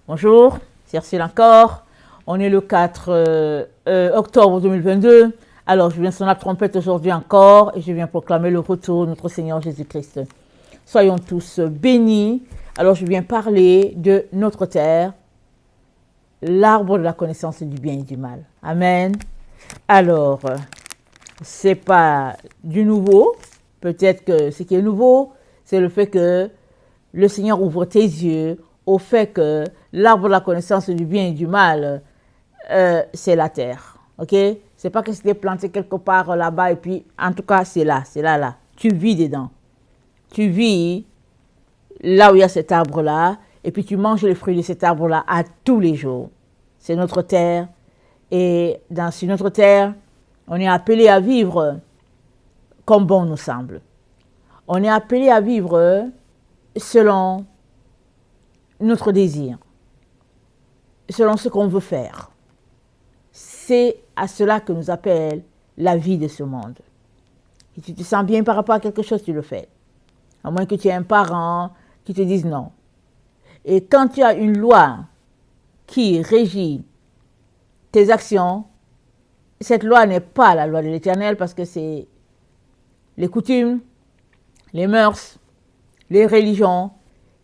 Bonjour, c'est Ursule encore. On est le 4 octobre 2022. Alors, je viens sonner la trompette aujourd'hui encore et je viens proclamer le retour de notre Seigneur Jésus-Christ. Soyons tous bénis. Alors, je viens parler de notre terre, l'arbre de la connaissance du bien et du mal. Amen. Alors, c'est pas du nouveau. Peut-être que ce qui est nouveau, c'est le fait que le Seigneur ouvre tes yeux au fait que l'arbre de la connaissance du bien et du mal, c'est la terre. Ok? C'est pas que c'était planté quelque part là-bas et puis, en tout cas, c'est là. Tu vis dedans. Tu vis là où il y a cet arbre-là et puis tu manges les fruits de cet arbre-là à tous les jours. C'est notre terre et sur notre terre, on est appelé à vivre comme bon nous semble. On est appelé à vivre selon notre désir, selon ce qu'on veut faire. C'est à cela que nous appelle la vie de ce monde. Si tu te sens bien par rapport à quelque chose, tu le fais. À moins que tu aies un parent qui te dise non. Et quand tu as une loi qui régit tes actions, cette loi n'est pas la loi de l'Éternel parce que c'est les coutumes, les mœurs, les religions.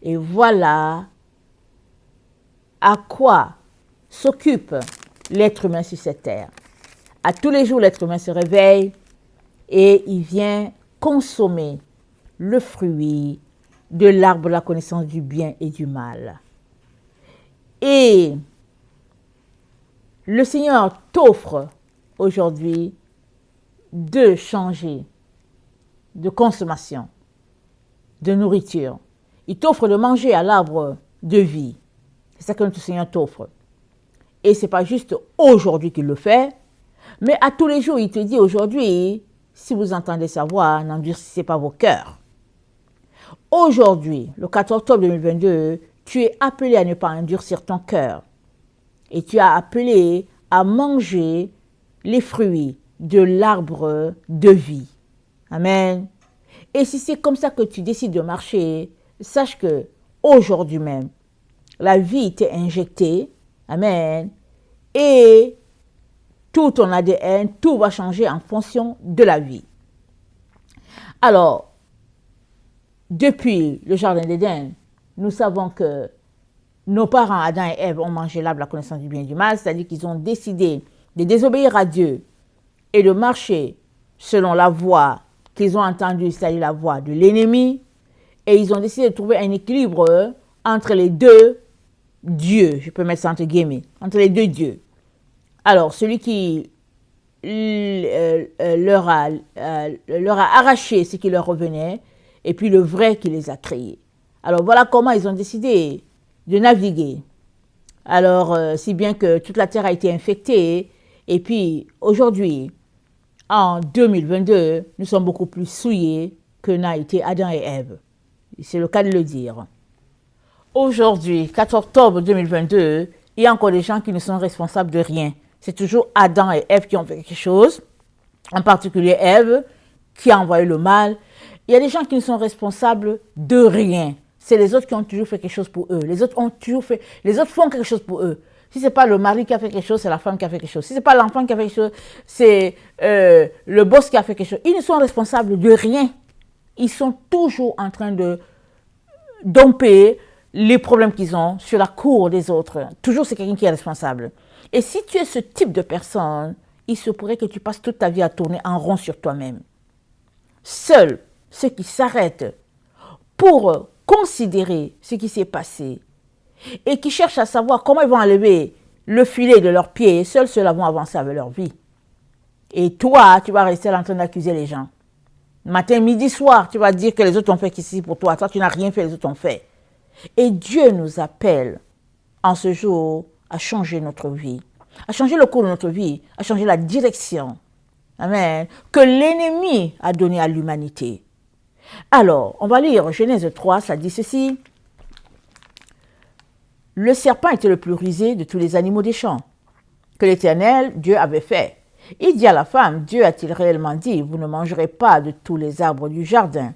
Et voilà à quoi s'occupe l'être humain sur cette terre. À tous les jours, l'être humain se réveille et il vient consommer le fruit de l'arbre de la connaissance du bien et du mal. Et le Seigneur t'offre aujourd'hui de changer de consommation, de nourriture. Il t'offre de manger à l'arbre de vie. C'est ça que notre Seigneur t'offre. Et ce n'est pas juste aujourd'hui qu'il le fait, mais à tous les jours, il te dit aujourd'hui, si vous entendez sa voix, n'endurcissez pas vos cœurs. Aujourd'hui, le 4 octobre 2022, tu es appelé à ne pas endurcir ton cœur. Et tu es appelé à manger les fruits de l'arbre de vie. Amen. Et si c'est comme ça que tu décides de marcher, sache que aujourd'hui même, la vie t'est injectée. Amen. Et tout ton ADN, tout va changer en fonction de la vie. Alors, depuis le jardin d'Éden, nous savons que nos parents, Adam et Ève, ont mangé l'arbre de la connaissance du bien et du mal, c'est-à-dire qu'ils ont décidé de désobéir à Dieu et de marcher selon la voie qu'ils ont entendue, c'est-à-dire la voie de l'ennemi. Et ils ont décidé de trouver un équilibre entre les deux dieux, je peux mettre ça entre guillemets, entre les deux dieux. Alors, celui qui leur a arraché ce qui leur revenait, et puis le vrai qui les a créés. Alors, voilà comment ils ont décidé de naviguer. Alors, si bien que toute la terre a été infectée, et puis aujourd'hui, en 2022, nous sommes beaucoup plus souillés que n'a été Adam et Ève. C'est le cas de le dire. Aujourd'hui, 4 octobre 2022, il y a encore des gens qui ne sont responsables de rien. C'est toujours Adam et Ève qui ont fait quelque chose, en particulier Ève, qui a envoyé le mal. Il y a des gens qui ne sont responsables de rien. C'est les autres qui ont toujours fait quelque chose pour eux. Les autres font quelque chose pour eux. Si ce n'est pas le mari qui a fait quelque chose, c'est la femme qui a fait quelque chose. Si ce n'est pas l'enfant qui a fait quelque chose, c'est le boss qui a fait quelque chose. Ils ne sont responsables de rien. Ils sont toujours en train de domper les problèmes qu'ils ont sur la cour des autres. Toujours, c'est quelqu'un qui est responsable. Et si tu es ce type de personne, il se pourrait que tu passes toute ta vie à tourner en rond sur toi-même. Seuls ceux qui s'arrêtent pour considérer ce qui s'est passé et qui cherchent à savoir comment ils vont enlever le filet de leurs pieds, seuls ceux-là vont avancer avec leur vie. Et toi, tu vas rester en train d'accuser les gens. Matin, midi, soir, tu vas dire que les autres ont fait ici pour toi. Toi, tu n'as rien fait, les autres ont fait. Et Dieu nous appelle en ce jour à changer notre vie, à changer le cours de notre vie, à changer la direction. Amen. Que l'ennemi a donné à l'humanité. Alors, on va lire Genèse 3, ça dit ceci. Le serpent était le plus rusé de tous les animaux des champs que l'Éternel, Dieu, avait fait. Il dit à la femme, Dieu a-t-il réellement dit, vous ne mangerez pas de tous les arbres du jardin?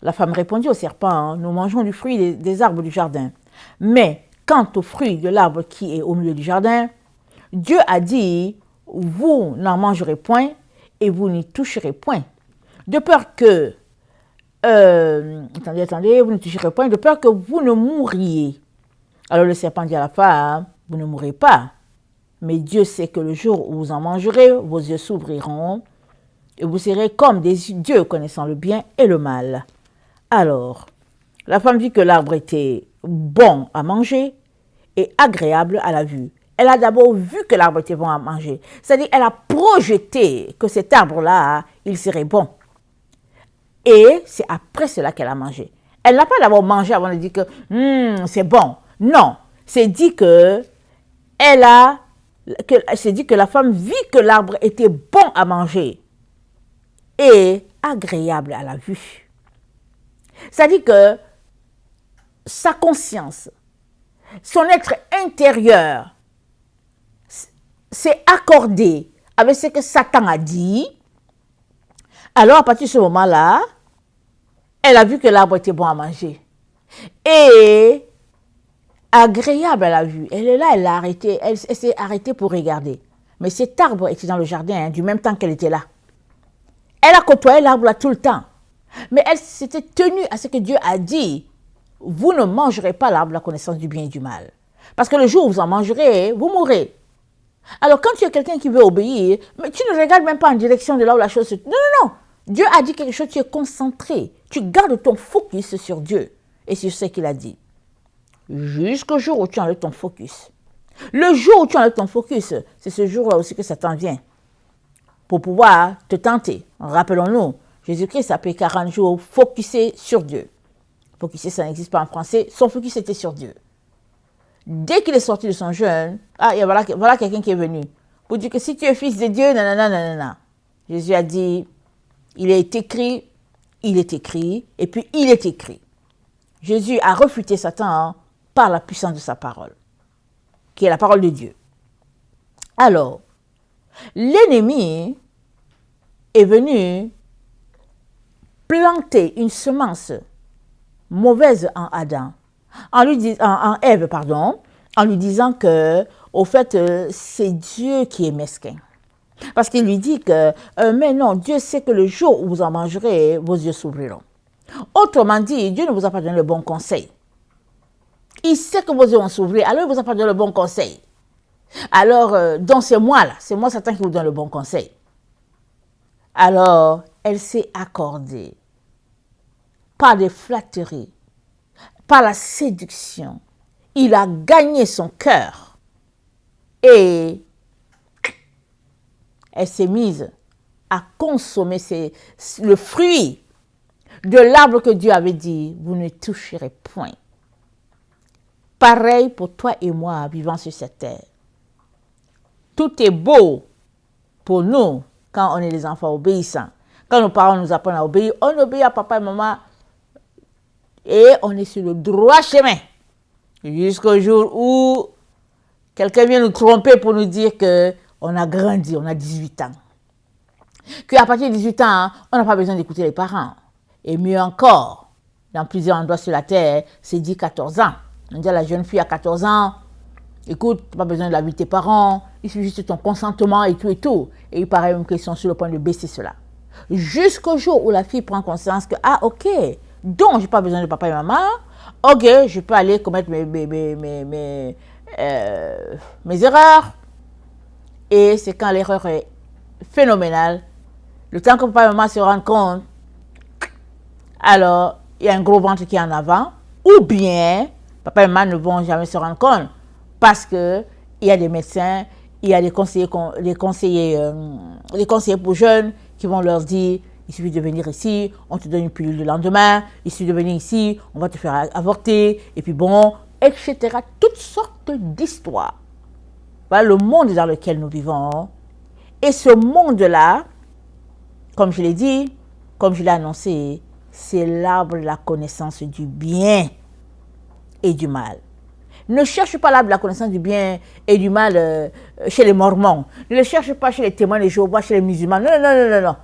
La femme répondit au serpent, nous mangeons du fruit des arbres du jardin. Mais quant au fruit de l'arbre qui est au milieu du jardin, Dieu a dit, vous n'en mangerez point et vous n'y toucherez point. De peur que, vous ne toucherez point, de peur que vous ne mouriez. Alors le serpent dit à la femme, vous ne mourrez pas. Mais Dieu sait que le jour où vous en mangerez, vos yeux s'ouvriront et vous serez comme des dieux connaissant le bien et le mal. Alors, la femme vit que l'arbre était bon à manger et agréable à la vue. Elle a d'abord vu que l'arbre était bon à manger. C'est-à-dire, elle a projeté que cet arbre-là, il serait bon. Et c'est après cela qu'elle a mangé. Elle n'a pas d'abord mangé avant de dire que c'est bon. Non, c'est dit que la femme vit que l'arbre était bon à manger et agréable à la vue. C'est-à-dire que sa conscience, son être intérieur s'est accordé avec ce que Satan a dit. Alors, à partir de ce moment-là, elle a vu que l'arbre était bon à manger et agréable à la vue. Elle est là, elle s'est arrêtée pour regarder. Mais cet arbre était dans le jardin du même temps qu'elle était là. Elle a côtoyé l'arbre là tout le temps. Mais elle s'était tenue à ce que Dieu a dit. Vous ne mangerez pas l'arbre de la connaissance du bien et du mal. Parce que le jour où vous en mangerez, vous mourrez. Alors quand tu es quelqu'un qui veut obéir, mais tu ne regardes même pas en direction de là où la chose se... Non, non, non. Dieu a dit quelque chose, tu es concentré. Tu gardes ton focus sur Dieu et sur ce qu'il a dit. Jusqu'au jour où tu enlèves ton focus. Le jour où tu enlèves ton focus, c'est ce jour-là aussi que Satan vient pour pouvoir te tenter. Rappelons-nous, Jésus-Christ a pris 40 jours focusé sur Dieu. Focusé, ça n'existe pas en français. Son focus était sur Dieu. Dès qu'il est sorti de son jeûne, voilà quelqu'un qui est venu pour dire que si tu es fils de Dieu, nanana. Jésus a dit, il est écrit, et puis il est écrit. Jésus a refuté Satan par la puissance de sa parole, qui est la parole de Dieu. Alors, l'ennemi est venu planter une semence mauvaise en Adam, en Ève, en lui disant que, au fait, c'est Dieu qui est mesquin. Parce qu'il lui dit que, mais non, Dieu sait que le jour où vous en mangerez, vos yeux s'ouvriront. Autrement dit, Dieu ne vous a pas donné le bon conseil. Il sait que vos yeux vont s'ouvrir, alors il ne vous a pas donné le bon conseil. Alors, donc c'est moi là, c'est moi Satan qui vous donne le bon conseil. Alors, elle s'est accordée par des flatteries, par la séduction. Il a gagné son cœur et elle s'est mise à consommer le fruit de l'arbre que Dieu avait dit, vous ne toucherez point. Pareil pour toi et moi vivant sur cette terre. Tout est beau pour nous quand on est des enfants obéissants. Quand nos parents nous apprennent à obéir, on obéit à papa et maman et on est sur le droit chemin. Jusqu'au jour où quelqu'un vient nous tromper pour nous dire qu'on a grandi, on a 18 ans. Qu'à partir de 18 ans, on n'a pas besoin d'écouter les parents. Et mieux encore, dans plusieurs endroits sur la terre, c'est dit 14 ans. On dit à la jeune fille à 14 ans, écoute, tu n'as pas besoin de l'avis de tes parents, il suffit juste ton consentement et tout et tout. Et il paraît même qu'ils sont sur le point de baisser cela. Jusqu'au jour où la fille prend conscience que, ah ok, donc je n'ai pas besoin de papa et maman, ok, je peux aller commettre mes erreurs. Et c'est quand l'erreur est phénoménale, le temps que papa et maman se rendent compte, alors il y a un gros ventre qui est en avant, ou bien papa et maman ne vont jamais se rendre compte parce qu'il y a des médecins, il y a des conseillers pour jeunes qui vont leur dire, il suffit de venir ici, on te donne une pilule le lendemain, il suffit de venir ici, on va te faire avorter, et puis bon, etc. Toutes sortes d'histoires. Voilà le monde dans lequel nous vivons. Et ce monde-là, comme je l'ai dit, comme je l'ai annoncé, c'est l'arbre de la connaissance du bien et du mal. Ne cherche pas l'arbre de la connaissance du bien et du mal chez les Mormons. Ne le cherche pas chez les témoins de Jéhovah, chez les musulmans. Non, non, non, non, non.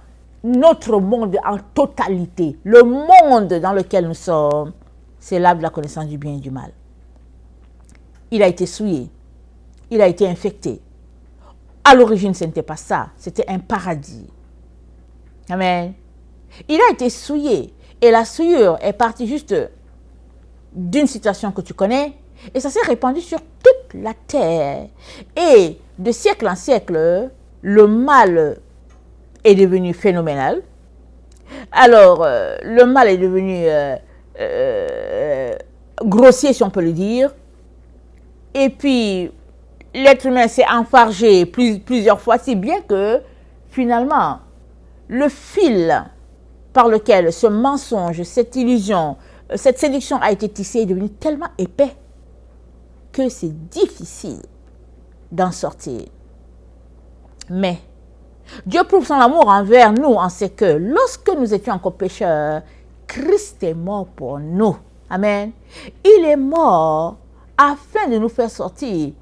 Notre monde en totalité, le monde dans lequel nous sommes, c'est l'arbre de la connaissance du bien et du mal. il a été souillé, il a été infecté. À l'origine, ce n'était pas ça, c'était un paradis. Amen. Il a été souillé et la souillure est partie juste d'une situation que tu connais et ça s'est répandu sur toute la terre. Et de siècle en siècle, le mal est devenu phénoménal. Alors, le mal est devenu grossier, si on peut le dire. Et puis, l'être humain s'est enfargé plusieurs fois, si bien que, finalement, le fil par lequel ce mensonge, cette illusion, cette séduction a été tissée est devenu tellement épais que c'est difficile d'en sortir. Mais Dieu prouve son amour envers nous en ce que lorsque nous étions encore pécheurs, Christ est mort pour nous. Amen. Il est mort afin de nous faire sortir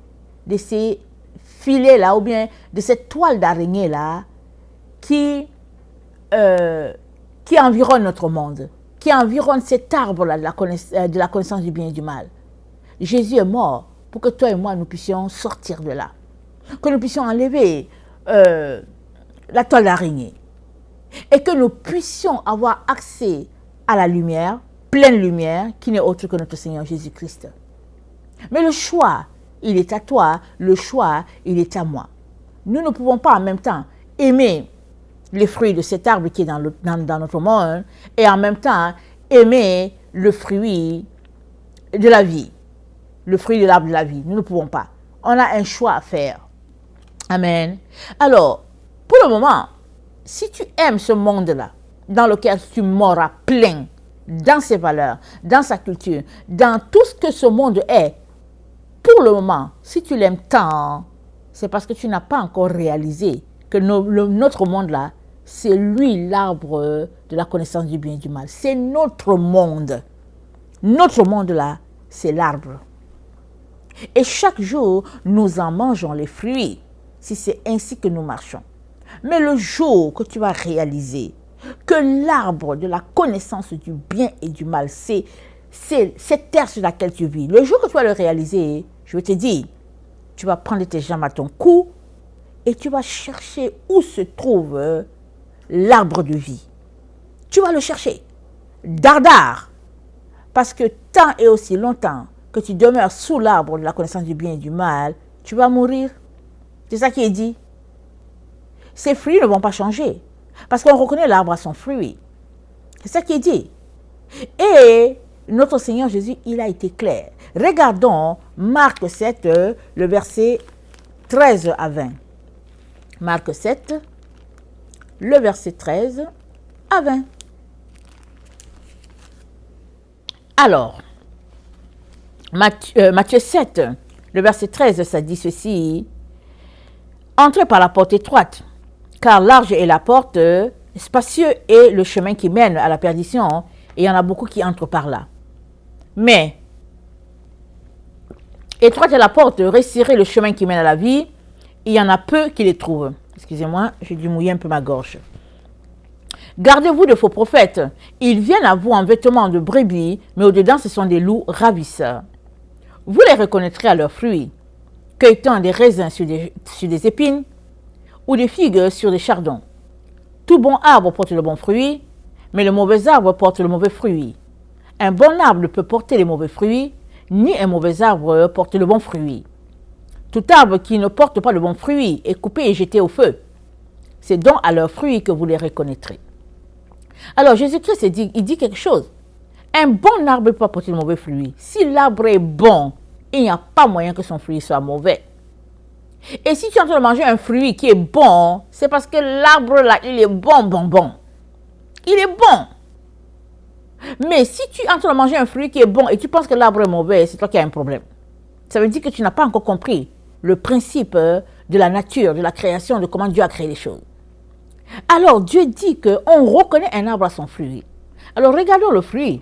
de ces filets-là ou bien de cette toile d'araignée-là qui environne notre monde, qui environne cet arbre-là de la connaissance du bien et du mal. Jésus est mort pour que toi et moi, nous puissions sortir de là. Que nous puissions enlever la toile d'araignée. Et que nous puissions avoir accès à la lumière, pleine lumière, qui n'est autre que notre Seigneur Jésus-Christ. Mais le choix, il est à toi. Le choix, il est à moi. Nous ne pouvons pas en même temps aimer les fruits de cet arbre qui est dans notre monde et en même temps aimer le fruit de la vie. Le fruit de l'arbre de la vie. Nous ne pouvons pas. On a un choix à faire. Amen. Alors, pour le moment, si tu aimes ce monde-là, dans lequel tu mourras plein, dans ses valeurs, dans sa culture, dans tout ce que ce monde est, pour le moment, si tu l'aimes tant, c'est parce que tu n'as pas encore réalisé que notre monde-là, c'est lui l'arbre de la connaissance du bien et du mal. C'est notre monde. Notre monde-là, c'est l'arbre. Et chaque jour, nous en mangeons les fruits, si c'est ainsi que nous marchons. Mais le jour que tu vas réaliser que l'arbre de la connaissance du bien et du mal, c'est cette terre sur laquelle tu vis, le jour que tu vas le réaliser, je vais te dire, tu vas prendre tes jambes à ton cou et tu vas chercher où se trouve l'arbre de vie. Tu vas le chercher, dardard, parce que tant et aussi longtemps que tu demeures sous l'arbre de la connaissance du bien et du mal, tu vas mourir. C'est ça qui est dit. Ces fruits ne vont pas changer, parce qu'on reconnaît l'arbre à son fruit. C'est ça qui est dit. Et notre Seigneur Jésus, il a été clair. Regardons Marc 7, le verset 13 à 20. Marc 7, le verset 13 à 20. Alors, Matthieu 7, le verset 13, ça dit ceci. Entrez par la porte étroite, car large est la porte, spacieux est le chemin qui mène à la perdition, et il y en a beaucoup qui entrent par là. Mais, étroite est la porte, resserrez le chemin qui mène à la vie, il y en a peu qui les trouvent. Excusez-moi, j'ai dû mouiller un peu ma gorge. Gardez-vous de faux prophètes. Ils viennent à vous en vêtements de brebis, mais au-dedans, ce sont des loups ravisseurs. Vous les reconnaîtrez à leurs fruits. Cueille-t-on des raisins sur des épines ou des figues sur des chardons? Tout bon arbre porte le bon fruit, mais le mauvais arbre porte le mauvais fruit. Un bon arbre ne peut porter les mauvais fruits, ni un mauvais arbre porte le bon fruit. Tout arbre qui ne porte pas le bon fruit est coupé et jeté au feu. C'est donc à leurs fruits que vous les reconnaîtrez. Alors Jésus-Christ il dit quelque chose. Un bon arbre ne peut pas porter le mauvais fruit. Si l'arbre est bon, il n'y a pas moyen que son fruit soit mauvais. Et si tu es en train de manger un fruit qui est bon, c'est parce que l'arbre là, il est bon. Il est bon. Mais si tu es en train de manger un fruit qui est bon et tu penses que l'arbre est mauvais, c'est toi qui as un problème. Ça veut dire que tu n'as pas encore compris le principe de la nature, de la création, de comment Dieu a créé les choses. Alors Dieu dit qu'on reconnaît un arbre à son fruit. Alors regardons le fruit,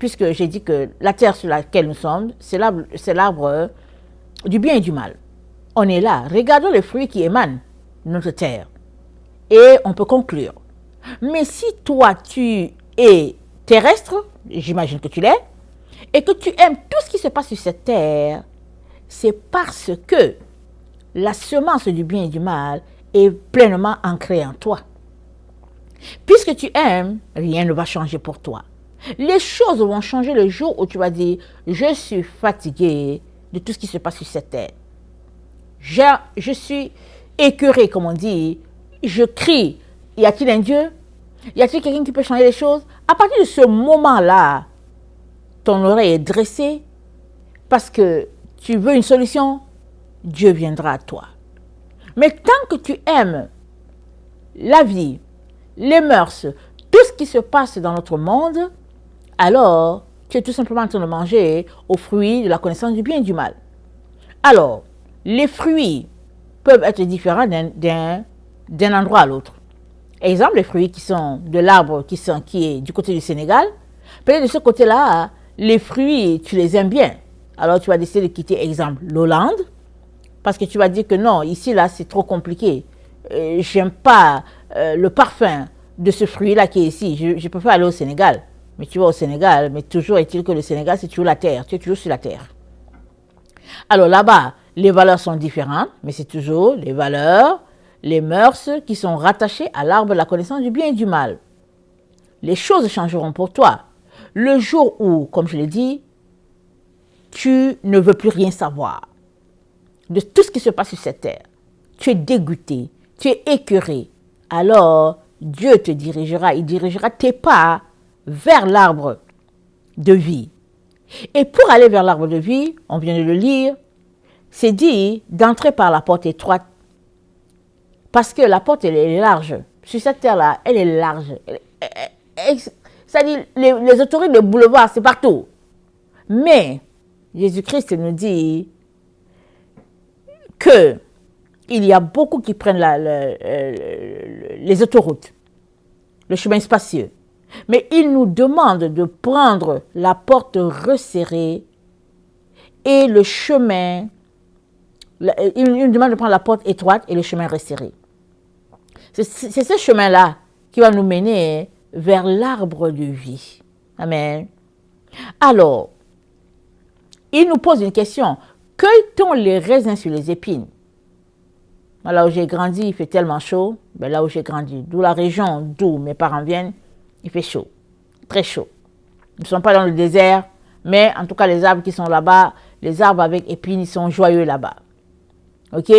puisque j'ai dit que la terre sur laquelle nous sommes, c'est l'arbre du bien et du mal. On est là, regardons les fruits qui émanent de notre terre. Et on peut conclure. Mais si toi tu es terrestre, j'imagine que tu l'es, et que tu aimes tout ce qui se passe sur cette terre, c'est parce que la semence du bien et du mal est pleinement ancrée en toi. Puisque tu aimes, rien ne va changer pour toi. Les choses vont changer le jour où tu vas dire, je suis fatigué de tout ce qui se passe sur cette terre. Je suis écœuré, comme on dit. Je crie, y a-t-il un Dieu? Y a-t-il quelqu'un qui peut changer les choses? À partir de ce moment-là, ton oreille est dressée parce que tu veux une solution, Dieu viendra à toi. Mais tant que tu aimes la vie, les mœurs, tout ce qui se passe dans notre monde, alors tu es tout simplement en train de manger aux fruits de la connaissance du bien et du mal. Alors, les fruits peuvent être différents d'un endroit à l'autre. Exemple, les fruits qui sont de l'arbre qui est du côté du Sénégal, peut-être de ce côté-là, les fruits, tu les aimes bien. Alors, tu vas décider de quitter, exemple, l'Hollande, parce que tu vas dire que non, ici, là, c'est trop compliqué. J'aime pas le parfum de ce fruit-là qui est ici. Je préfère aller au Sénégal. Mais tu vas au Sénégal, mais toujours est-il que le Sénégal, c'est toujours la terre. Tu es toujours sur la terre. Alors là-bas, les valeurs sont différentes, mais c'est toujours les valeurs, les mœurs qui sont rattachées à l'arbre de la connaissance du bien et du mal. Les choses changeront pour toi. Le jour où, comme je l'ai dit, tu ne veux plus rien savoir de tout ce qui se passe sur cette terre. Tu es dégoûté, tu es écœuré. Alors, Dieu te dirigera, il dirigera tes pas vers l'arbre de vie. Et pour aller vers l'arbre de vie, on vient de le lire, c'est dit d'entrer par la porte étroite. Parce que la porte, elle est large. Sur cette terre-là, elle est large. C'est-à-dire, les autoroutes, les boulevards, c'est partout. Mais, Jésus-Christ nous dit que il y a beaucoup qui prennent les autoroutes, le chemin spacieux. Mais il nous demande de prendre la porte resserrée et le chemin, il nous demande de prendre la porte étroite et le chemin resserré. C'est ce chemin-là qui va nous mener vers l'arbre de vie. Amen. Alors, il nous pose une question. Cueille-t-on les raisins sur les épines? Là où j'ai grandi, il fait tellement chaud. Ben là où j'ai grandi, d'où la région d'où mes parents viennent, il fait chaud, très chaud. Nous ne sommes pas dans le désert, mais en tout cas, les arbres qui sont là-bas, les arbres avec épines, ils sont joyeux là-bas. OK?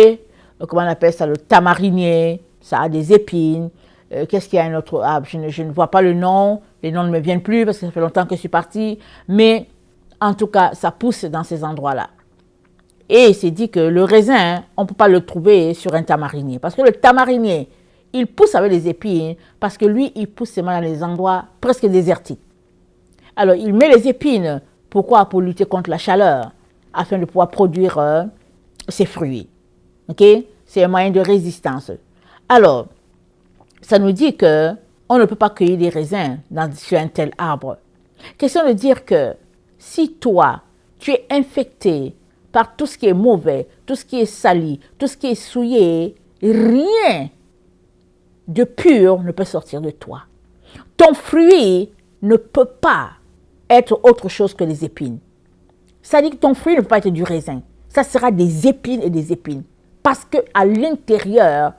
Comment on appelle ça? Le tamarinier, ça a des épines. Qu'est-ce qu'il y a un autre arbre? Je ne vois pas le nom. Les noms ne me viennent plus parce que ça fait longtemps que je suis partie. Mais en tout cas, ça pousse dans ces endroits-là. Et c'est dit que le raisin, on ne peut pas le trouver sur un tamarinier. Parce que le tamarinier, il pousse avec les épines parce que lui, il pousse seulement dans les endroits presque désertiques. Alors, il met les épines. Pourquoi? Pour lutter contre la chaleur, afin de pouvoir produire ses fruits. OK? C'est un moyen de résistance. Alors, ça nous dit que on ne peut pas cueillir des raisins sur un tel arbre. Question de dire que si toi, tu es infecté par tout ce qui est mauvais, tout ce qui est sali, tout ce qui est souillé, rien de pur ne peut sortir de toi. Ton fruit ne peut pas être autre chose que les épines. Ça dit que ton fruit ne peut pas être du raisin. Ça sera des épines et des épines. Parce qu'à l'intérieur,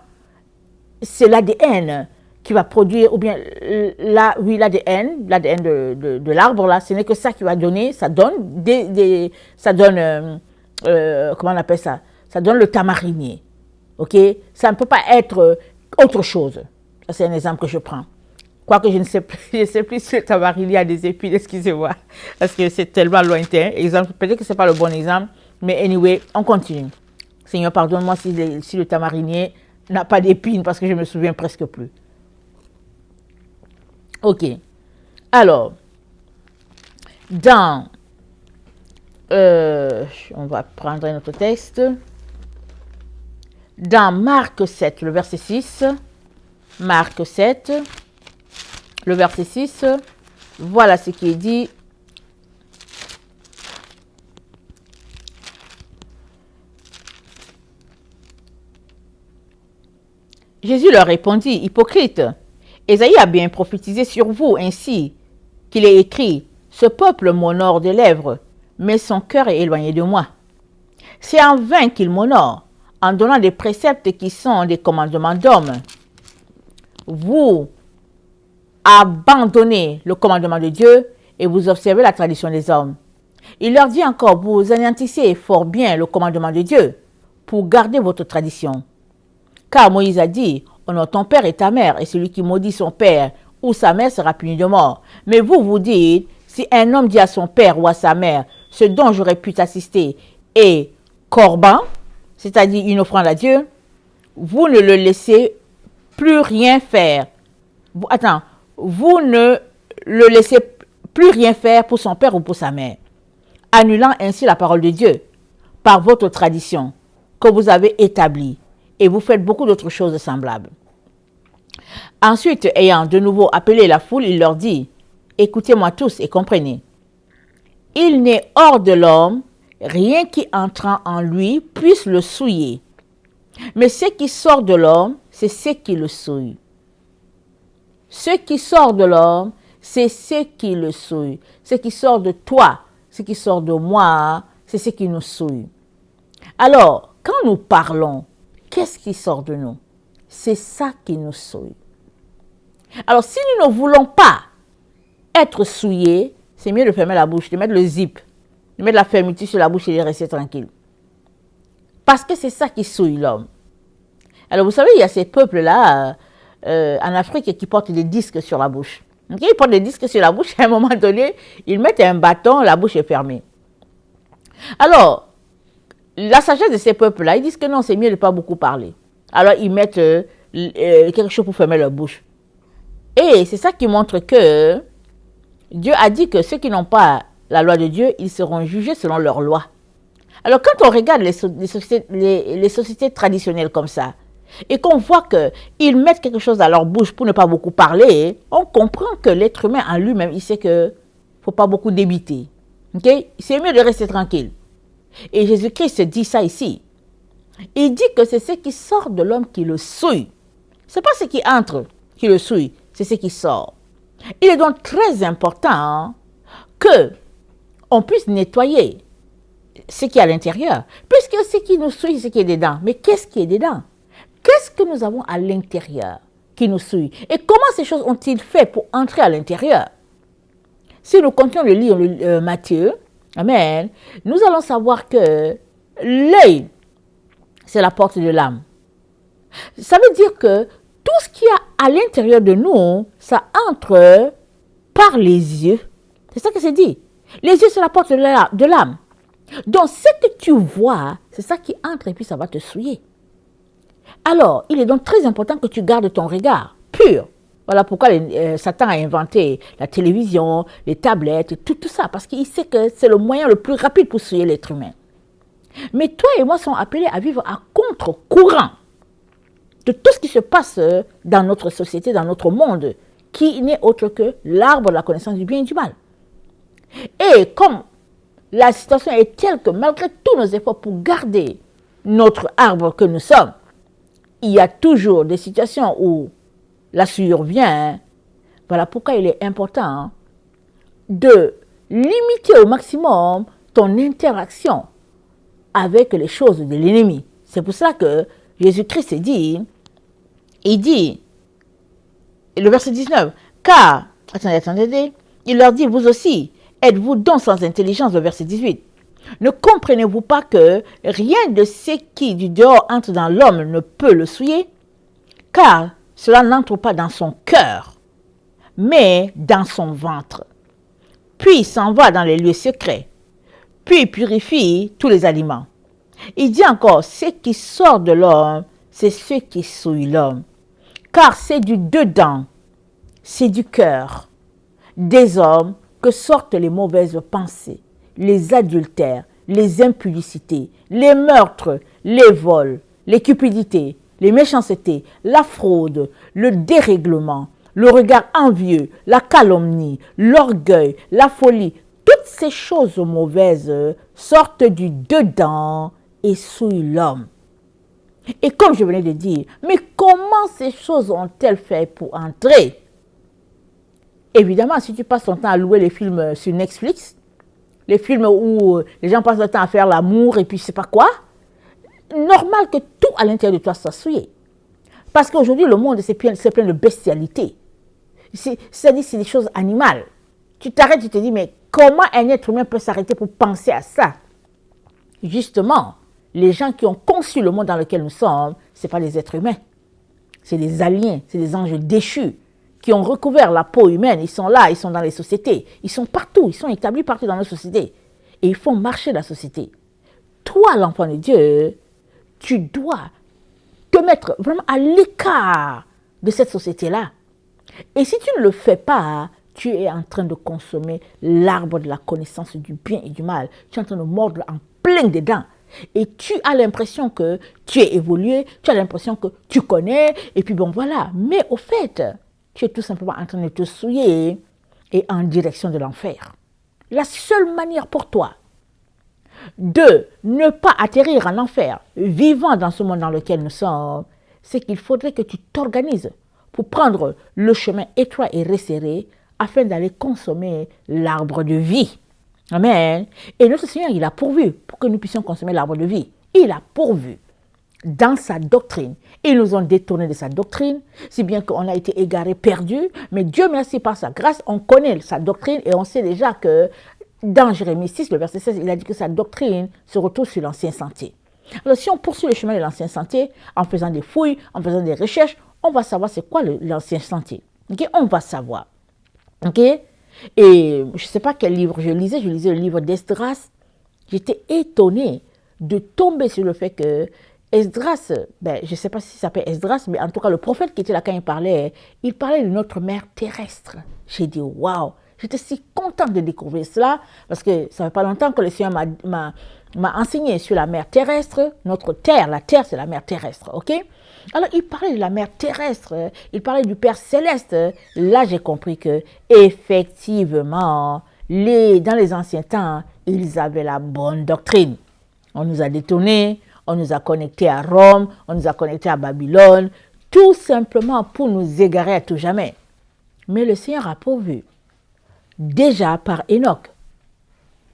c'est l'ADN qui va produire, ou bien l'ADN de l'arbre, là, ce n'est que ça qui va donner, ça donne comment on appelle ça? Ça donne le tamarinier. OK? Ça ne peut pas être autre chose. Ça, c'est un exemple que je prends. Quoique je ne sais plus si le tamarinier a des épines, excusez-moi, parce que c'est tellement lointain. Exemple, peut-être que ce n'est pas le bon exemple, mais anyway, on continue. Seigneur, pardonne-moi si le tamarinier n'a pas d'épines, parce que je ne me souviens presque plus. OK. Alors, on va prendre un autre texte. Dans Marc 7, le verset 6, Marc 7, le verset 6, voilà ce qui est dit. Jésus leur répondit, hypocrite, Ésaïe a bien prophétisé sur vous ainsi qu'il est écrit, ce peuple m'honore des lèvres, mais son cœur est éloigné de moi. C'est en vain qu'ils m'honorent, en donnant des préceptes qui sont des commandements d'hommes. Vous abandonnez le commandement de Dieu et vous observez la tradition des hommes. Il leur dit encore, vous anéantissez fort bien le commandement de Dieu pour garder votre tradition. Car Moïse a dit, honore ton père et ta mère, et celui qui maudit son père ou sa mère sera puni de mort. Mais vous, vous dites, si un homme dit à son père ou à sa mère, ce dont j'aurais pu t'assister est corban, c'est-à-dire une offrande à Dieu, vous ne le laissez plus rien faire. Vous ne le laissez plus rien faire pour son père ou pour sa mère, annulant ainsi la parole de Dieu par votre tradition que vous avez établie, et vous faites beaucoup d'autres choses semblables. Ensuite, ayant de nouveau appelé la foule, il leur dit, écoutez-moi tous et comprenez. Il n'est hors de l'homme rien qui entrant en lui puisse le souiller. Mais ce qui sort de l'homme, c'est ce qui le souille. Ce qui sort de l'homme, c'est ce qui le souille. Ce qui sort de toi, ce qui sort de moi, c'est ce qui nous souille. Alors, quand nous parlons, qu'est-ce qui sort de nous? C'est ça qui nous souille. Alors, si nous ne voulons pas être souillés, c'est mieux de fermer la bouche, de mettre le zip, de mettre la fermeture sur la bouche et de rester tranquille. Parce que c'est ça qui souille l'homme. Alors, vous savez, il y a ces peuples-là en Afrique qui portent des disques sur la bouche. Okay? Ils portent des disques sur la bouche, à un moment donné, ils mettent un bâton, la bouche est fermée. Alors, la sagesse de ces peuples-là, ils disent que non, c'est mieux de ne pas beaucoup parler. Alors, ils mettent quelque chose pour fermer leur bouche. Et c'est ça qui montre que Dieu a dit que ceux qui n'ont pas la loi de Dieu, ils seront jugés selon leur loi. Alors, quand on regarde les sociétés traditionnelles comme ça, et qu'on voit qu'ils mettent quelque chose à leur bouche pour ne pas beaucoup parler, on comprend que l'être humain en lui-même, il sait qu'il ne faut pas beaucoup débiter. Okay? C'est mieux de rester tranquille. Et Jésus-Christ dit ça ici. Il dit que c'est ce qui sort de l'homme qui le souille. Ce n'est pas ce qui entre qui le souille, c'est ce qui sort. Il est donc très important que on puisse nettoyer ce qui est à l'intérieur, puisque ce qui nous souille, c'est ce qui est dedans. Mais qu'est-ce qui est dedans? Qu'est-ce que nous avons à l'intérieur qui nous souille? Et comment ces choses ont-ils fait pour entrer à l'intérieur? Si nous continuons de lire Matthieu, amen, nous allons savoir que l'œil, c'est la porte de l'âme. Ça veut dire que tout ce qu'il y a à l'intérieur de nous, ça entre par les yeux. C'est ça que c'est dit. Les yeux, c'est la porte de l'âme. Donc, ce que tu vois, c'est ça qui entre et puis ça va te souiller. Alors, il est donc très important que tu gardes ton regard pur. Voilà pourquoi Satan a inventé la télévision, les tablettes, et tout ça, parce qu'il sait que c'est le moyen le plus rapide pour souiller l'être humain. Mais toi et moi sommes appelés à vivre à contre-courant de tout ce qui se passe dans notre société, dans notre monde, qui n'est autre que l'arbre de la connaissance du bien et du mal. Et comme la situation est telle que malgré tous nos efforts pour garder notre arbre que nous sommes, il y a toujours des situations où la souillure vient. Voilà pourquoi il est important de limiter au maximum ton interaction avec les choses de l'ennemi. C'est pour cela que Jésus-Christ dit, le verset 19, car, attendez, il leur dit, vous aussi, êtes-vous donc sans intelligence, le verset 18. Ne comprenez-vous pas que rien de ce qui du dehors entre dans l'homme ne peut le souiller? Car cela n'entre pas dans son cœur, mais dans son ventre. Puis s'en va dans les lieux secrets, puis purifie tous les aliments. Il dit encore, ce qui sort de l'homme, c'est ce qui souille l'homme. Car c'est du dedans, c'est du cœur des hommes que sortent les mauvaises pensées, les adultères, les impudicités, les meurtres, les vols, les cupidités, les méchancetés, la fraude, le dérèglement, le regard envieux, la calomnie, l'orgueil, la folie. Toutes ces choses mauvaises sortent du dedans et souillent l'homme. Et comme je venais de dire, mais comment ces choses ont-elles fait pour entrer? Évidemment, si tu passes ton temps à louer les films sur Netflix, les films où les gens passent leur temps à faire l'amour et puis je sais pas quoi. Normal que tout à l'intérieur de toi soit souillé. Parce qu'aujourd'hui, le monde, c'est plein de bestialité. C'est-à-dire, c'est des choses animales. Tu t'arrêtes, tu te dis, mais comment un être humain peut s'arrêter pour penser à ça? Justement, les gens qui ont conçu le monde dans lequel nous sommes, ce n'est pas des êtres humains. C'est des aliens, c'est des anges déchus qui ont recouvert la peau humaine. Ils sont là, ils sont dans les sociétés. Ils sont partout, ils sont établis partout dans nos sociétés. Et ils font marcher la société. Toi, l'enfant de Dieu, tu dois te mettre vraiment à l'écart de cette société-là. Et si tu ne le fais pas, tu es en train de consommer l'arbre de la connaissance du bien et du mal. Tu es en train de mordre en plein dedans. Et tu as l'impression que tu es évolué, tu as l'impression que tu connais, et puis bon voilà. Mais au fait, tu es tout simplement en train de te souiller et en direction de l'enfer. La seule manière pour toi de ne pas atterrir en enfer, vivant dans ce monde dans lequel nous sommes, c'est qu'il faudrait que tu t'organises pour prendre le chemin étroit et resserré afin d'aller consommer l'arbre de vie. Amen. Et notre Seigneur, il a pourvu pour que nous puissions consommer l'arbre de vie. Il a pourvu dans sa doctrine. Ils nous ont détourné de sa doctrine, si bien qu'on a été égarés, perdus. Mais Dieu merci par sa grâce, on connaît sa doctrine et on sait déjà que dans Jérémie 6, le verset 16, il a dit que sa doctrine se retrouve sur l'ancien sentier. Alors si on poursuit le chemin de l'ancien sentier, en faisant des fouilles, en faisant des recherches, on va savoir c'est quoi l'ancien sentier. Okay? On va savoir. Okay? Et je ne sais pas quel livre je lisais le livre d'Esdras. J'étais étonnée de tomber sur le fait que Esdras, je ne sais pas si ça s'appelle Esdras, mais en tout cas le prophète qui était là quand il parlait de notre mère terrestre. J'ai dit waouh, j'étais si contente de découvrir cela parce que ça ne fait pas longtemps que le Seigneur m'a enseigné sur la mer terrestre, notre terre. La terre, c'est la mer terrestre, ok? Alors, il parlait de la mer terrestre, il parlait du Père céleste. Là, j'ai compris que, effectivement, dans les anciens temps, ils avaient la bonne doctrine. On nous a détournés, on nous a connectés à Rome, on nous a connectés à Babylone, tout simplement pour nous égarer à tout jamais. Mais le Seigneur a pourvu, déjà par Enoch.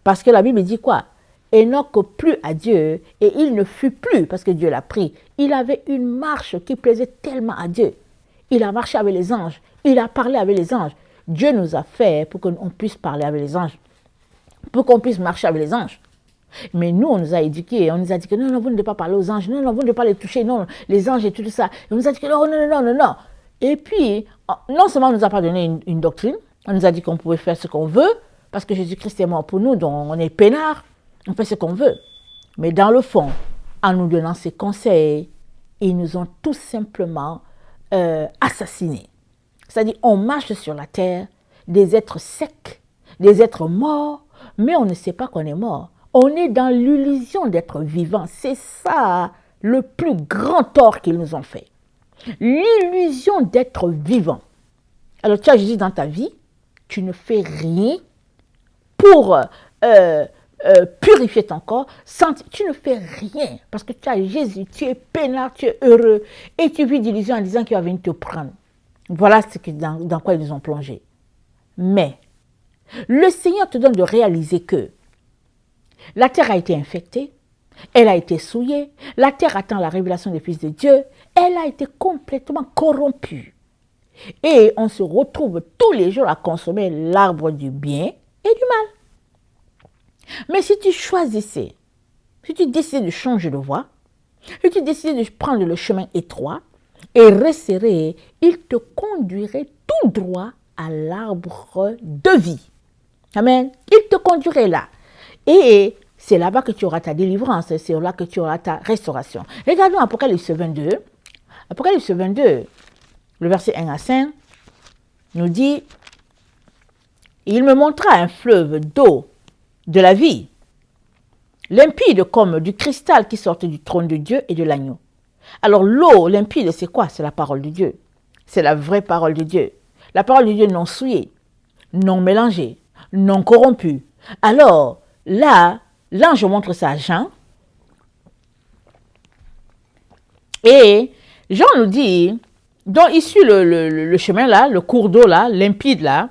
Parce que la Bible dit quoi? Enoch plut à Dieu et il ne fut plus parce que Dieu l'a pris. Il avait une marche qui plaisait tellement à Dieu. Il a marché avec les anges. Il a parlé avec les anges. Dieu nous a fait pour qu'on puisse parler avec les anges. Pour qu'on puisse marcher avec les anges. Mais nous, on nous a éduqués. On nous a dit que non, vous ne devez pas parler aux anges. Non, vous ne devez pas les toucher. Non, les anges et tout ça. Et on nous a dit que non. Et puis, non seulement on ne nous a pas donné une doctrine. On nous a dit qu'on pouvait faire ce qu'on veut. Parce que Jésus-Christ est mort pour nous. Donc on est peinards. On fait ce qu'on veut. Mais dans le fond, en nous donnant ces conseils, ils nous ont tout simplement assassinés. C'est-à-dire, on marche sur la terre, des êtres secs, des êtres morts, mais on ne sait pas qu'on est mort. On est dans l'illusion d'être vivant. C'est ça le plus grand tort qu'ils nous ont fait. L'illusion d'être vivant. Alors, tu as Jésus dans ta vie, tu ne fais rien pour purifier ton corps, tu ne fais rien parce que tu as Jésus, tu es peinard, tu es heureux et tu vis d'illusion en disant qu'il va venir te prendre. Voilà dans quoi ils nous ont plongé. Mais le Seigneur te donne de réaliser que la terre a été infectée, elle a été souillée, la terre attend la révélation des fils de Dieu, elle a été complètement corrompue. Et on se retrouve tous les jours à consommer l'arbre du bien et du mal. Mais si tu choisissais, si tu décidais de changer de voie, si tu décidais de prendre le chemin étroit et resserré, il te conduirait tout droit à l'arbre de vie. Amen. Il te conduirait là. Et c'est là-bas que tu auras ta délivrance, c'est là que tu auras ta restauration. Regardons Apocalypse 22. Apocalypse 22, le verset 1 à 5, nous dit « Il me montra un fleuve d'eau de la vie, limpide comme du cristal qui sortait du trône de Dieu et de l'agneau. » Alors l'eau limpide, c'est quoi? C'est la parole de Dieu. C'est la vraie parole de Dieu. La parole de Dieu non souillée, non mélangée, non corrompue. Alors là, l'ange montre ça à Jean. Et Jean nous dit, donc il suit le chemin là, le cours d'eau là, limpide là,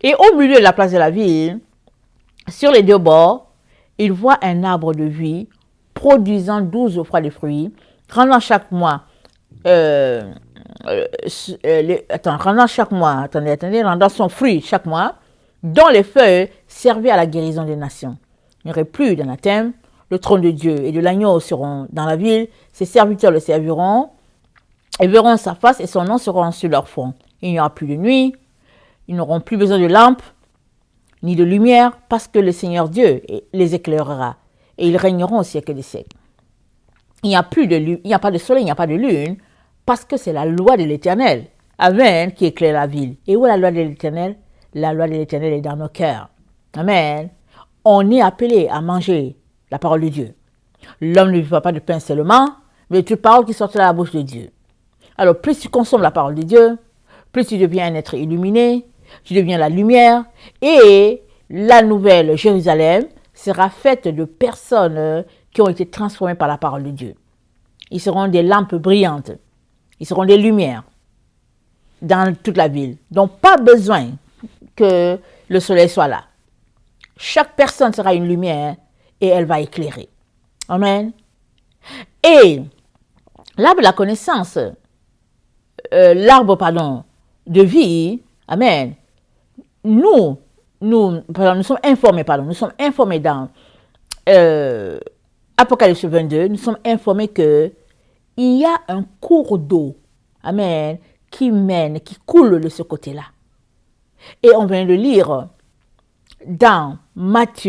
et au milieu de la place de la ville, Sur les deux bords, il voit un arbre de vie produisant 12 fois de fruits, rendant chaque mois, rendant son fruit chaque mois, dont les feuilles servaient à la guérison des nations. Il n'y aurait plus d'anathème. Le trône de Dieu et de l'agneau seront dans la ville. Ses serviteurs le serviront et verront sa face et son nom sera sur leur front. Il n'y aura plus de nuit. Ils n'auront plus besoin de lampes ni de lumière parce que le Seigneur Dieu les éclairera et ils régneront au siècle des siècles. Il n'y a pas de soleil, il n'y a pas de lune parce que c'est la loi de l'Éternel. Amen, qui éclaire la ville. Et où est la loi de l'Éternel? La loi de l'Éternel est dans nos cœurs. Amen. On est appelé à manger la parole de Dieu. L'homme ne vivra pas de pain seulement, mais de toute parole qui sort de la bouche de Dieu. Alors, plus tu consommes la parole de Dieu, plus tu deviens un être illuminé, tu deviens la lumière, et la nouvelle Jérusalem sera faite de personnes qui ont été transformées par la parole de Dieu. Ils seront des lampes brillantes, ils seront des lumières dans toute la ville. Donc, pas besoin que le soleil soit là. Chaque personne sera une lumière et elle va éclairer. Amen. Et l'arbre de la connaissance, de vie, amen. Nous sommes informés dans Apocalypse 22, nous sommes informés que il y a un cours d'eau, amen, qui coule de ce côté-là. Et on vient de lire dans Marc,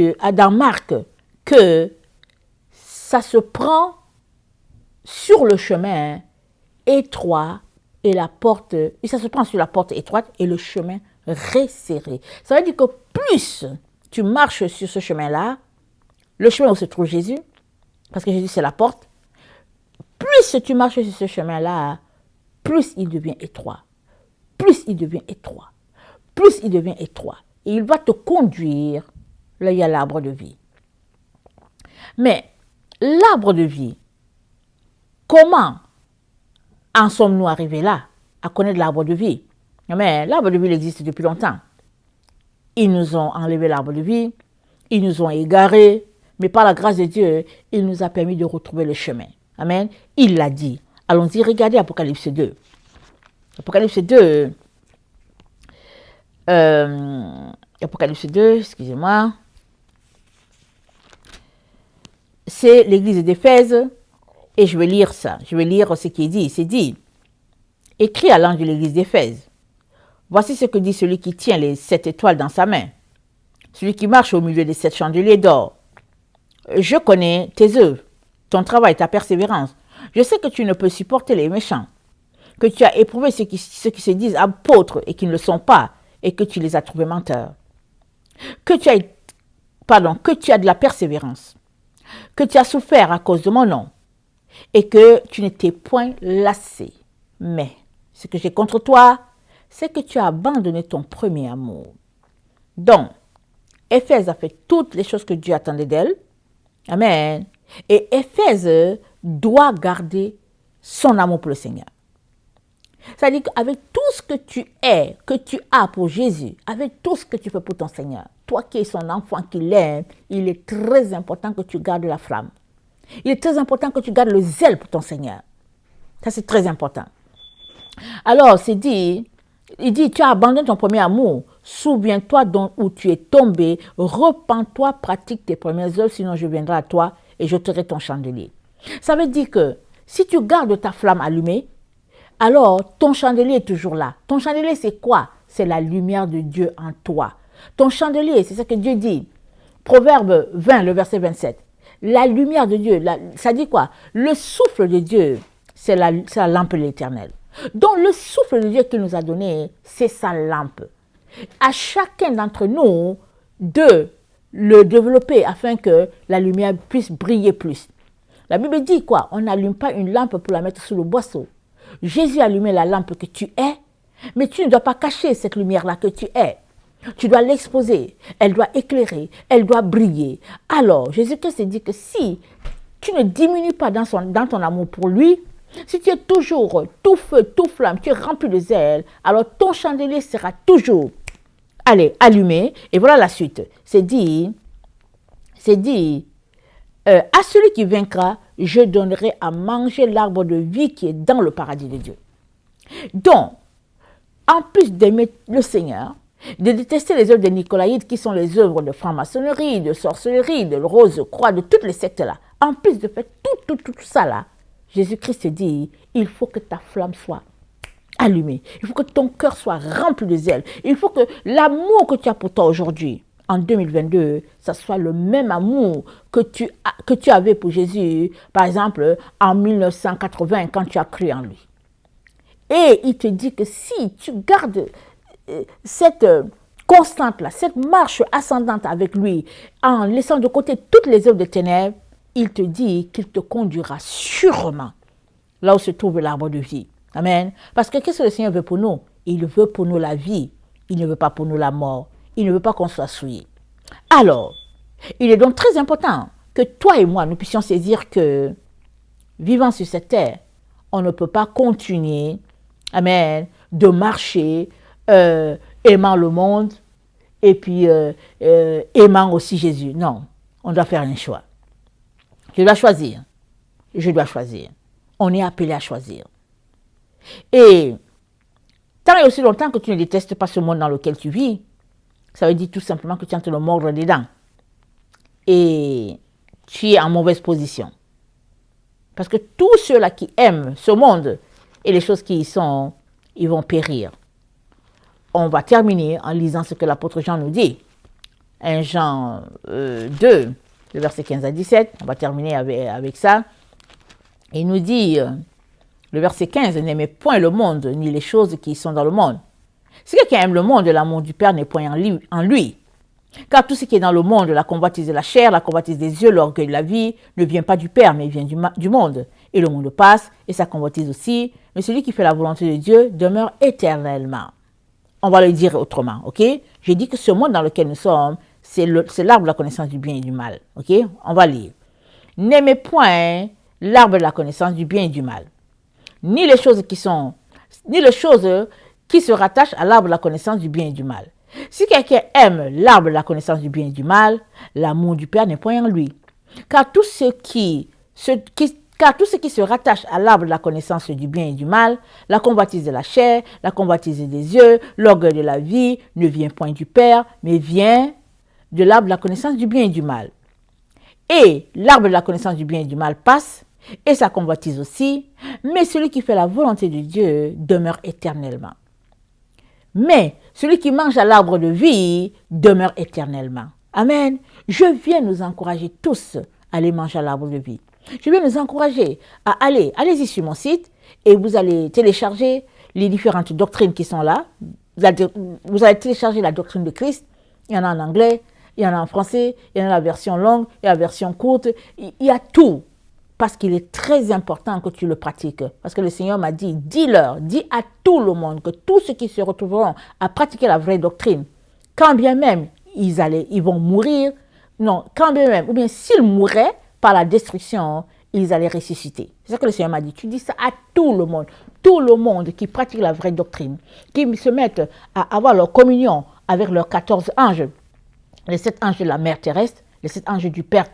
que ça se prend sur le chemin étroit et ça se prend sur la porte étroite et le chemin resserré. Ça veut dire que plus tu marches sur ce chemin-là, le chemin où se trouve Jésus, parce que Jésus c'est la porte, plus tu marches sur ce chemin-là, plus il devient étroit, plus il devient étroit, plus il devient étroit. Et il va te conduire, là il y a l'arbre de vie. Mais l'arbre de vie, comment en sommes-nous arrivés là, à connaître l'arbre de vie? Mais l'arbre de vie existe depuis longtemps. Ils nous ont enlevé l'arbre de vie, ils nous ont égarés, mais par la grâce de Dieu, il nous a permis de retrouver le chemin. Amen. Il l'a dit. Allons-y, regardez Apocalypse 2. Apocalypse 2, excusez-moi. C'est l'église d'Éphèse. Et je vais lire ça. Je vais lire ce qui est dit. C'est dit. Écrit à l'ange de l'église d'Éphèse. Voici ce que dit celui qui tient les 7 étoiles dans sa main. Celui qui marche au milieu des 7 chandeliers d'or. Je connais tes œuvres, ton travail, ta persévérance. Je sais que tu ne peux supporter les méchants. Que tu as éprouvé ceux qui se disent apôtres et qui ne le sont pas. Et que tu les as trouvés menteurs. Que tu as de la persévérance. Que tu as souffert à cause de mon nom. Et que tu n'étais point lassé. Mais ce que j'ai contre toi, c'est que tu as abandonné ton premier amour. Donc, Éphèse a fait toutes les choses que Dieu attendait d'elle. Amen. Et Éphèse doit garder son amour pour le Seigneur. C'est-à-dire qu'avec tout ce que tu es, que tu as pour Jésus, avec tout ce que tu fais pour ton Seigneur, toi qui es son enfant, qui l'aime, il est très important que tu gardes la flamme. Il est très important que tu gardes le zèle pour ton Seigneur. Ça, c'est très important. Alors, il dit, tu as abandonné ton premier amour. Souviens-toi donc où tu es tombé. Repens-toi, pratique tes premières œuvres, sinon je viendrai à toi et j'ôterai ton chandelier. Ça veut dire que si tu gardes ta flamme allumée, alors ton chandelier est toujours là. Ton chandelier, c'est quoi? C'est la lumière de Dieu en toi. Ton chandelier, c'est ce que Dieu dit. Proverbe 20, le verset 27. La lumière de Dieu, ça dit quoi? Le souffle de Dieu, c'est la lampe de l'Éternel. Donc le souffle de Dieu qu'il nous a donné, c'est sa lampe. À chacun d'entre nous de le développer afin que la lumière puisse briller plus. La Bible dit quoi? On n'allume pas une lampe pour la mettre sous le boisseau. Jésus a allumé la lampe que tu es, mais tu ne dois pas cacher cette lumière-là que tu es. Tu dois l'exposer, elle doit éclairer, elle doit briller. Alors, Jésus-Christ dit que si tu ne diminues pas dans ton amour pour lui, si tu es toujours tout feu, tout flamme, tu es rempli de zèle, alors ton chandelier sera toujours allumé. Et voilà la suite. C'est dit, c'est dit, à celui qui vaincra, je donnerai à manger l'arbre de vie qui est dans le paradis de Dieu. Donc, en plus d'aimer le Seigneur, de détester les œuvres des Nicolaïtes, qui sont les œuvres de franc-maçonnerie, de sorcellerie, de Rose-Croix, de toutes les sectes-là, en plus de faire tout ça là, Jésus-Christ dit, il faut que ta flamme soit allumée, il faut que ton cœur soit rempli de zèle, il faut que l'amour que tu as pour toi aujourd'hui, en 2022, ça soit le même amour que tu avais pour Jésus, par exemple, en 1980, quand tu as cru en lui. Et il te dit que si tu gardes cette constante-là, cette marche ascendante avec lui, en laissant de côté toutes les œuvres des ténèbres, il te dit qu'il te conduira sûrement là où se trouve l'arbre de vie. Amen. Parce que qu'est-ce que le Seigneur veut pour nous? Il veut pour nous la vie. Il ne veut pas pour nous la mort. Il ne veut pas qu'on soit souillé. Alors, il est donc très important que toi et moi, nous puissions saisir que, vivant sur cette terre, on ne peut pas continuer, amen, de marcher aimant le monde et puis aimant aussi Jésus. Non, on doit faire un choix. Je dois choisir. Je dois choisir. On est appelé à choisir. Et tant et aussi longtemps que tu ne détestes pas ce monde dans lequel tu vis, ça veut dire tout simplement que tu es en train de mordre des dents. Et tu es en mauvaise position. Parce que tous ceux-là qui aiment ce monde et les choses qui y sont, ils vont périr. On va terminer en lisant ce que l'apôtre Jean nous dit. 1 Jean 2, le verset 15 à 17. On va terminer avec ça. Il nous dit, le verset 15, « N'aimez point le monde, ni les choses qui sont dans le monde. Si quelqu'un aime le monde, l'amour du Père n'est point en lui. Car tout ce qui est dans le monde, la convoitise de la chair, la convoitise des yeux, l'orgueil de la vie, ne vient pas du Père, mais vient du monde. Et le monde passe, et sa convoitise aussi. Mais celui qui fait la volonté de Dieu demeure éternellement. » On va le dire autrement, ok? J'ai dit que ce monde dans lequel nous sommes, c'est l'arbre de la connaissance du bien et du mal, ok? On va lire. « N'aimez point l'arbre de la connaissance du bien et du mal, ni les choses qui se rattachent à l'arbre de la connaissance du bien et du mal. Si quelqu'un aime l'arbre de la connaissance du bien et du mal, l'amour du Père n'est point en lui. Car tout ce qui se rattache à l'arbre de la connaissance du bien et du mal, la convoitise de la chair, la convoitise des yeux, l'orgueil de la vie, ne vient point du Père, mais vient de l'arbre de la connaissance du bien et du mal. Et l'arbre de la connaissance du bien et du mal passe, et sa convoitise aussi, mais celui qui fait la volonté de Dieu demeure éternellement. Mais celui qui mange à l'arbre de vie demeure éternellement. Amen. Je viens nous encourager tous à aller manger à l'arbre de vie. Je viens nous encourager à allez-y sur mon site et vous allez télécharger les différentes doctrines qui sont là. Vous allez télécharger la doctrine de Christ. Il y en a en anglais, il y en a en français, il y en a la version longue, il y a la version courte. Il y a tout. Parce qu'il est très important que tu le pratiques. Parce que le Seigneur m'a dit, dis à tout le monde que tous ceux qui se retrouveront à pratiquer la vraie doctrine, quand bien même ils vont mourir, non, quand bien même, ou bien s'ils mouraient par la destruction, ils allaient ressusciter. C'est ça que le Seigneur m'a dit. Tu dis ça à tout le monde qui pratique la vraie doctrine, qui se mettent à avoir leur communion avec leurs 14 anges, les 7 anges de la mer terrestre, les 7 anges du Père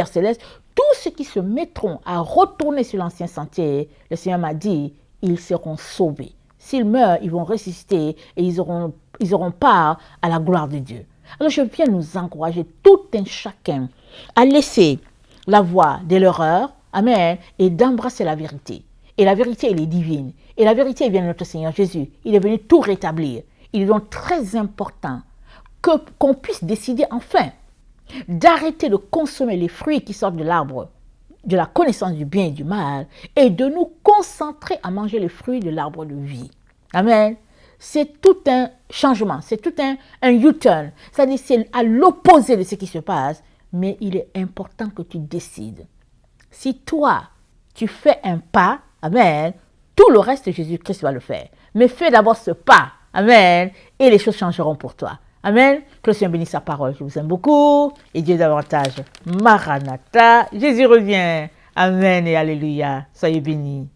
céleste, tous ceux qui se mettront à retourner sur l'ancien sentier, le Seigneur m'a dit, ils seront sauvés. S'ils meurent, ils vont ressusciter et ils auront part à la gloire de Dieu. Alors je viens nous encourager, tout un chacun, à laisser la voie de l'erreur, amen, et d'embrasser la vérité. Et la vérité, elle est divine. Et la vérité, elle vient de notre Seigneur Jésus. Il est venu tout rétablir. Il est donc très important qu'on puisse décider enfin d'arrêter de consommer les fruits qui sortent de l'arbre de la connaissance du bien et du mal et de nous concentrer à manger les fruits de l'arbre de vie. Amen. C'est tout un changement, c'est tout un U-turn. C'est-à-dire c'est à l'opposé de ce qui se passe, mais il est important que tu décides. Si toi, tu fais un pas, amen, tout le reste, Jésus-Christ va le faire. Mais fais d'abord ce pas, amen, et les choses changeront pour toi. Amen. Que le Seigneur bénisse sa parole. Je vous aime beaucoup. Et Dieu davantage. Maranatha. Jésus revient. Amen et alléluia. Soyez bénis.